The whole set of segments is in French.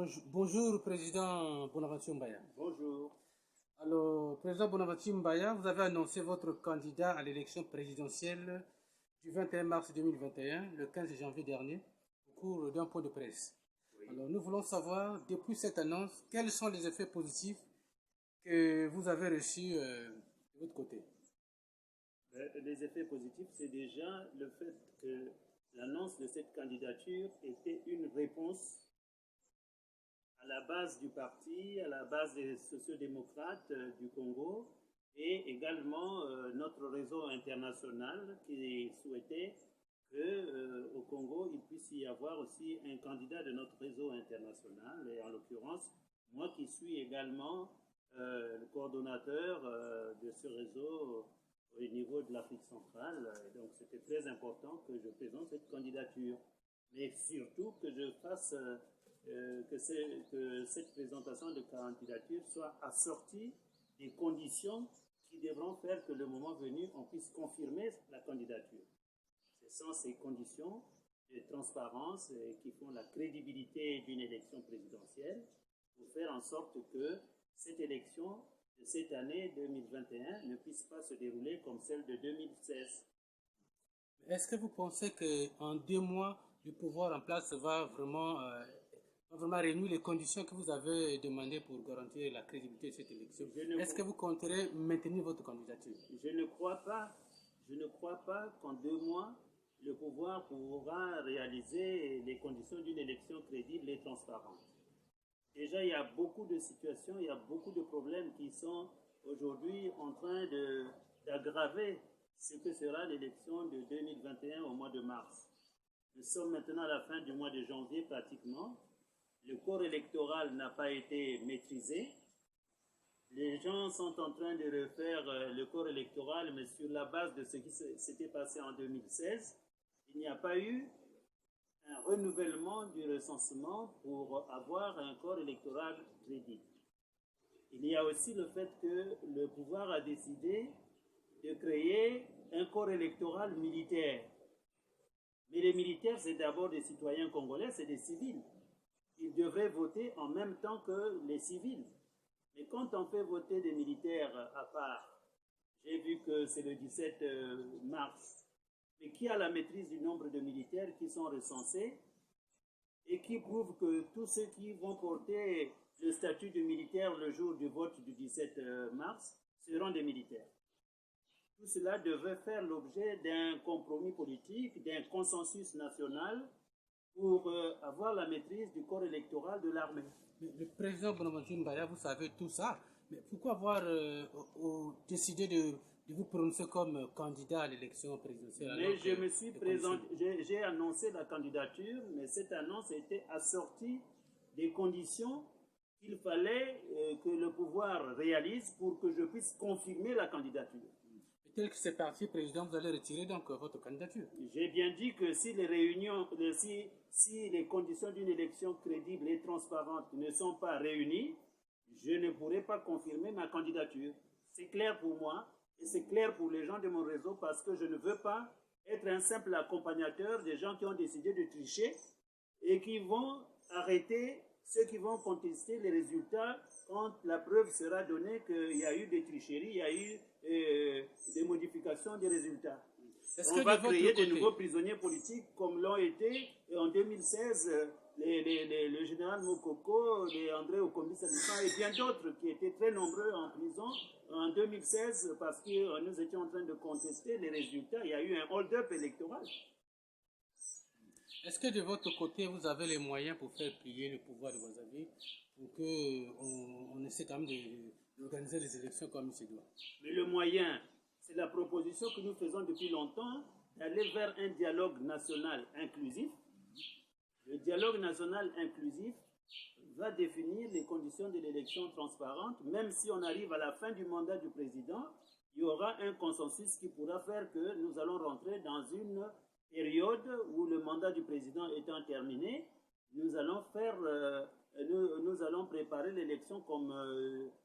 Bonjour, Président Bonaventure Mbaya. Bonjour. Alors, Président Bonaventure Mbaya, vous avez annoncé votre candidat à l'élection présidentielle du 21 mars 2021, le 15 janvier dernier, au cours d'un point de presse. Oui. Alors, nous voulons savoir, depuis cette annonce, quels sont les effets positifs que vous avez reçus de votre côté. Les effets positifs, c'est déjà le fait que l'annonce de cette candidature était une réponse à la base du parti, à la base des sociodémocrates du Congo et également notre réseau international qui souhaitait qu'au Congo, il puisse y avoir aussi un candidat de notre réseau international, et en l'occurrence, moi qui suis également le coordonnateur de ce réseau au niveau de l'Afrique centrale. Et donc c'était très important que je présente cette candidature, mais surtout que je fasse que cette présentation de candidature soit assortie des conditions qui devront faire que le moment venu, on puisse confirmer la candidature. Ce sont ces conditions de transparence qui font la crédibilité d'une élection présidentielle pour faire en sorte que cette élection de cette année 2021 ne puisse pas se dérouler comme celle de 2016. Est-ce que vous pensez qu'en 2 mois, le pouvoir en place va vraiment réunir les conditions que vous avez demandées pour garantir la crédibilité de cette élection? Est-ce que vous compterez maintenir votre candidature? Je ne crois pas qu'en 2 mois, le pouvoir pourra réaliser les conditions d'une élection crédible et transparente. Déjà, il y a beaucoup de situations, il y a beaucoup de problèmes qui sont aujourd'hui en train d'aggraver ce que sera l'élection de 2021 au mois de mars. Nous sommes maintenant à la fin du mois de janvier pratiquement. Le corps électoral n'a pas été maîtrisé. Les gens sont en train de refaire le corps électoral, mais sur la base de ce qui s'était passé en 2016. Il n'y a pas eu un renouvellement du recensement pour avoir un corps électoral crédible. Il y a aussi le fait que le pouvoir a décidé de créer un corps électoral militaire. Mais les militaires, c'est d'abord des citoyens congolais, c'est des civils. Ils devraient voter en même temps que les civils. Mais quand on fait voter des militaires à part, j'ai vu que c'est le 17 mars, mais qui a la maîtrise du nombre de militaires qui sont recensés et qui prouve que tous ceux qui vont porter le statut de militaire le jour du vote du 17 mars seront des militaires. Tout cela devait faire l'objet d'un compromis politique, d'un consensus national pour avoir la maîtrise du corps électoral de l'armée. Le président Bonaventure Mbaya, vous savez tout ça, mais pourquoi avoir décidé de vous prononcer comme candidat à l'élection présidentielle? Mais j'ai annoncé la candidature, mais cette annonce a été assortie des conditions qu'il fallait que le pouvoir réalise pour que je puisse confirmer la candidature. Et tel que c'est parti, président, vous allez retirer donc votre candidature. J'ai bien dit que si les conditions d'une élection crédible et transparente ne sont pas réunies, je ne pourrai pas confirmer ma candidature. C'est clair pour moi. Et c'est clair pour les gens de mon réseau parce que je ne veux pas être un simple accompagnateur des gens qui ont décidé de tricher et qui vont arrêter ceux qui vont contester les résultats quand la preuve sera donnée qu'il y a eu des tricheries, il y a eu des modifications des résultats. On va créer de nouveaux prisonniers politiques comme l'ont été en 2016 le général Mokoko, André Okombi-Salisan et bien d'autres qui étaient très nombreux en prison en 2016 parce que nous étions en train de contester les résultats. Il y a eu un hold-up électoral. Est-ce que de votre côté, vous avez les moyens pour faire plier le pouvoir de vos amis pour qu'on essaie quand même d'organiser les élections comme il se doit? Mais le moyen, c'est la proposition que nous faisons depuis longtemps d'aller vers un dialogue national inclusif. Le dialogue national inclusif va définir les conditions de l'élection transparente. Même si on arrive à la fin du mandat du président, il y aura un consensus qui pourra faire que nous allons rentrer dans une période où le mandat du président étant terminé, nous allons préparer l'élection comme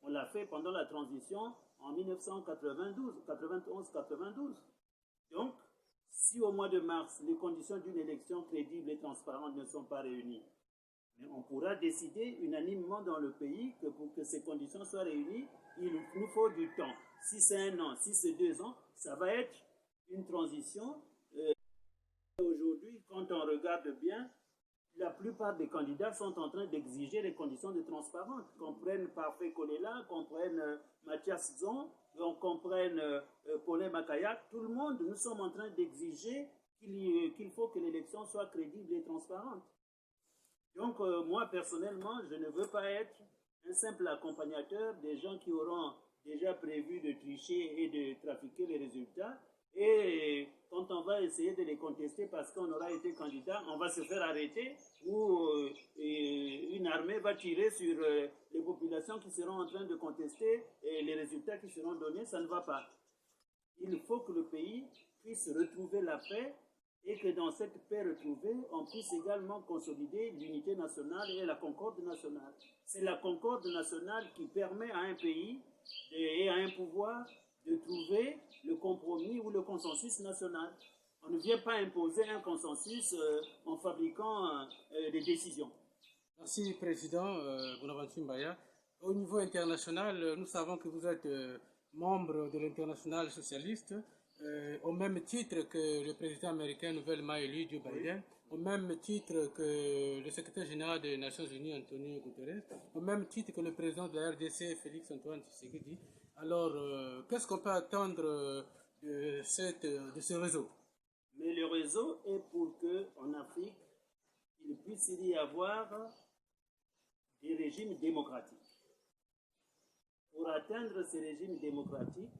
on l'a fait pendant la transition en 1991-92. Donc, si au mois de mars, les conditions d'une élection crédible et transparente ne sont pas réunies, Mais on pourra décider unanimement dans le pays que pour que ces conditions soient réunies, il nous faut du temps. Si c'est 1 an, si c'est 2 ans, ça va être une transition. Aujourd'hui, quand on regarde bien, la plupart des candidats sont en train d'exiger les conditions de transparence. Qu'on prenne Parfait Kolela, qu'on prenne Mathias Zon, qu'on prenne Paulin Makaya, tout le monde, nous sommes en train d'exiger qu'il faut que l'élection soit crédible et transparente. Donc, moi, personnellement, je ne veux pas être un simple accompagnateur des gens qui auront déjà prévu de tricher et de trafiquer les résultats. Et quand on va essayer de les contester parce qu'on aura été candidat, on va se faire arrêter ou une armée va tirer sur les populations qui seront en train de contester et les résultats qui seront donnés, ça ne va pas. Il faut que le pays puisse retrouver la paix et que dans cette paix retrouvée, on puisse également consolider l'unité nationale et la concorde nationale. C'est la concorde nationale qui permet à un pays et à un pouvoir de trouver le compromis ou le consensus national. On ne vient pas imposer un consensus en fabriquant des décisions. Merci, Président Bonaventure Mbaya. Au niveau international, nous savons que vous êtes membre de l'Internationale socialiste, au même titre que le président américain nouvellement élu, Joe Biden, au même titre que le secrétaire général des Nations Unies, Antonio Guterres, au même titre que le président de la RDC, Félix-Antoine Tshisekedi. Alors, qu'est-ce qu'on peut attendre de ce réseau? Mais le réseau est pour qu'en Afrique, il puisse y avoir des régimes démocratiques. Pour atteindre ces régimes démocratiques,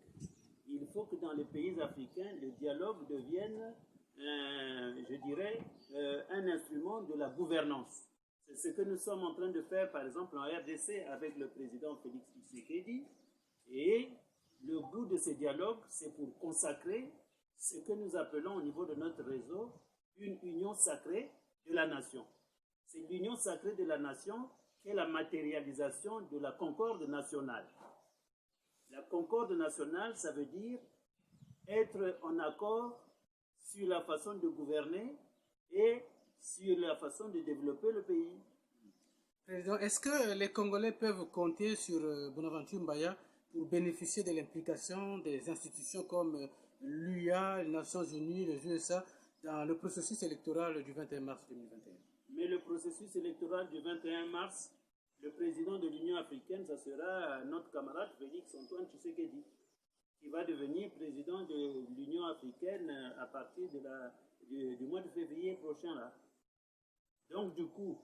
il faut que dans les pays africains, le dialogue devienne, je dirais, un instrument de la gouvernance. C'est ce que nous sommes en train de faire, par exemple, en RDC avec le président Félix Tshisekedi. Et le but de ces dialogues, c'est pour consacrer ce que nous appelons au niveau de notre réseau une union sacrée de la nation. C'est l'union sacrée de la nation qui est la matérialisation de la concorde nationale. La concorde nationale, ça veut dire être en accord sur la façon de gouverner et sur la façon de développer le pays. Président, est-ce que les Congolais peuvent compter sur Bonaventure Mbaya pour bénéficier de l'implication des institutions comme l'UA, les Nations Unies, les USA, dans le processus électoral du 21 mars 2021? Mais le processus électoral du 21 mars, le président de l'Union africaine, ça sera notre camarade Félix-Antoine Tshisekedi, qui va devenir président de l'Union africaine à partir du mois de février prochain. Là. Donc, du coup,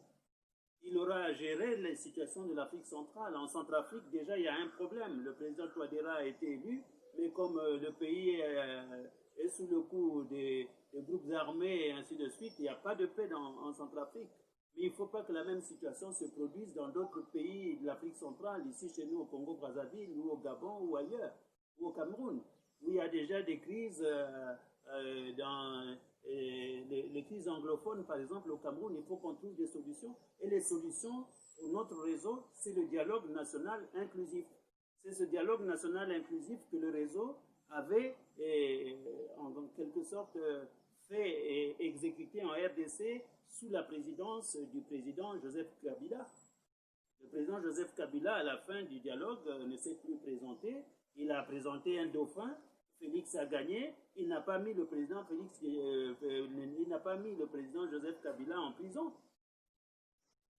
il aura à gérer les situations de l'Afrique centrale. En Centrafrique, déjà, il y a un problème. Le président Touadéra a été élu, mais comme le pays est sous le coup des groupes armés et ainsi de suite, il n'y a pas de paix en Centrafrique. Mais il ne faut pas que la même situation se produise dans d'autres pays de l'Afrique centrale, ici chez nous au Congo-Brazzaville, ou au Gabon, ou ailleurs, ou au Cameroun, où il y a déjà des crises dans les crises anglophones, par exemple, au Cameroun. Il faut qu'on trouve des solutions. Et les solutions pour notre réseau, c'est le dialogue national inclusif. C'est ce dialogue national inclusif que le réseau avait, en quelque sorte, fait et exécuté en RDC sous la présidence du président Joseph Kabila. Le président Joseph Kabila, à la fin du dialogue, ne s'est plus présenté. Il a présenté un dauphin. Félix a gagné. Il n'a pas mis le président il n'a pas mis le président Joseph Kabila en prison.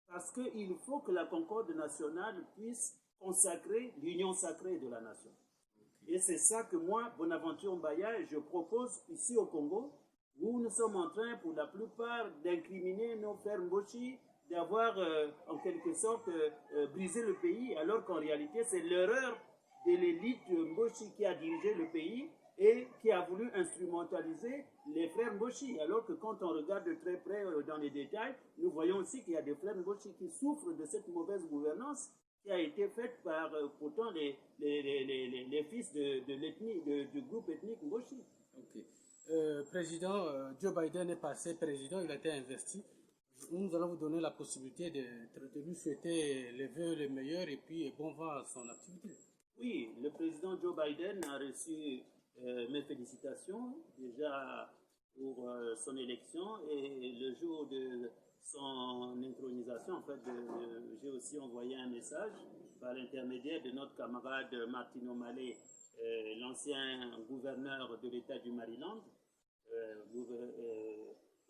Parce qu'il faut que la concorde nationale puisse consacrer l'union sacrée de la nation. Et c'est ça que moi, Bonaventure Mbaya, je propose ici au Congo, où nous sommes en train, pour la plupart, d'incriminer nos frères Mboshi, d'avoir, en quelque sorte, brisé le pays, alors qu'en réalité, c'est l'erreur de l'élite Mboshi qui a dirigé le pays et qui a voulu instrumentaliser les frères Mboshi. Alors que quand on regarde de très près dans les détails, nous voyons aussi qu'il y a des frères Mboshi qui souffrent de cette mauvaise gouvernance qui a été faite par pourtant les fils de l'ethnie, du groupe ethnique Mboshi. Okay. Président, Joe Biden est passé président, il a été investi. Nous allons vous donner la possibilité de lui souhaiter les vœux les meilleurs et puis bon vent à son activité. Oui, le président Joe Biden a reçu mes félicitations déjà pour son élection et le jour de son intronisation, en fait, j'ai aussi envoyé un message par l'intermédiaire de notre camarade Martin O'Malley, l'ancien gouverneur de l'État du Maryland,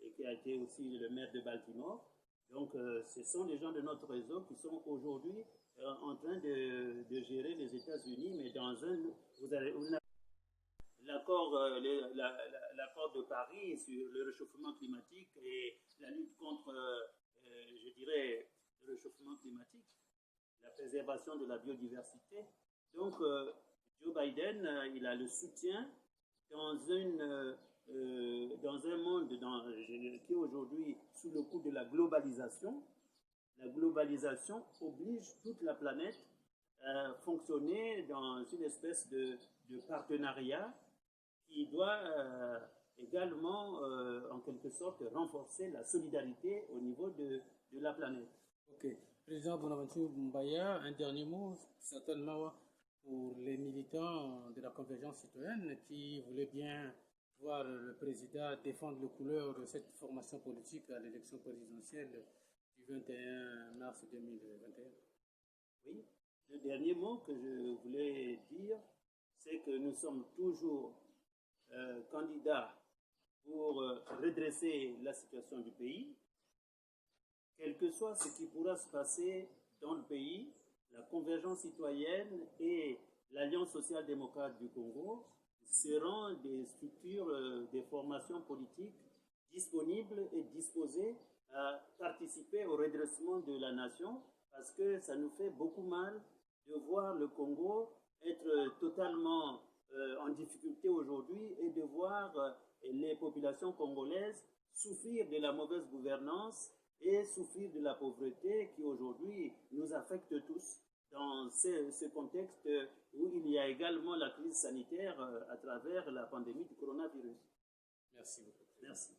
et qui a été aussi le maire de Baltimore. Donc, ce sont les gens de notre réseau qui sont aujourd'hui en train de gérer les États-Unis, mais dans l'accord de Paris sur le réchauffement climatique et la lutte contre, je dirais, le réchauffement climatique, la préservation de la biodiversité. Donc, Joe Biden, il a le soutien dans un monde qui est aujourd'hui sous le coup de la globalisation. La globalisation oblige toute la planète à fonctionner dans une espèce de partenariat qui doit également, en quelque sorte, renforcer la solidarité au niveau de la planète. Ok. Président Bonaventure Mbaya, un dernier mot, certainement pour les militants de la Convergence citoyenne qui voulaient bien voir le président défendre les couleurs de cette formation politique à l'élection présidentielle du 21 mars 2021. Oui, le dernier mot que je voulais dire, c'est que nous sommes toujours candidats pour redresser la situation du pays. Quel que soit ce qui pourra se passer dans le pays, la Convergence citoyenne et l'Alliance social-démocrate du Congo seront des structures, des formations politiques disponibles et disposées à participer au redressement de la nation, parce que ça nous fait beaucoup mal de voir le Congo être totalement en difficulté aujourd'hui et de voir les populations congolaises souffrir de la mauvaise gouvernance et souffrir de la pauvreté qui aujourd'hui nous affecte tous dans ce contexte où il y a également la crise sanitaire à travers la pandémie du coronavirus. Merci beaucoup. Merci.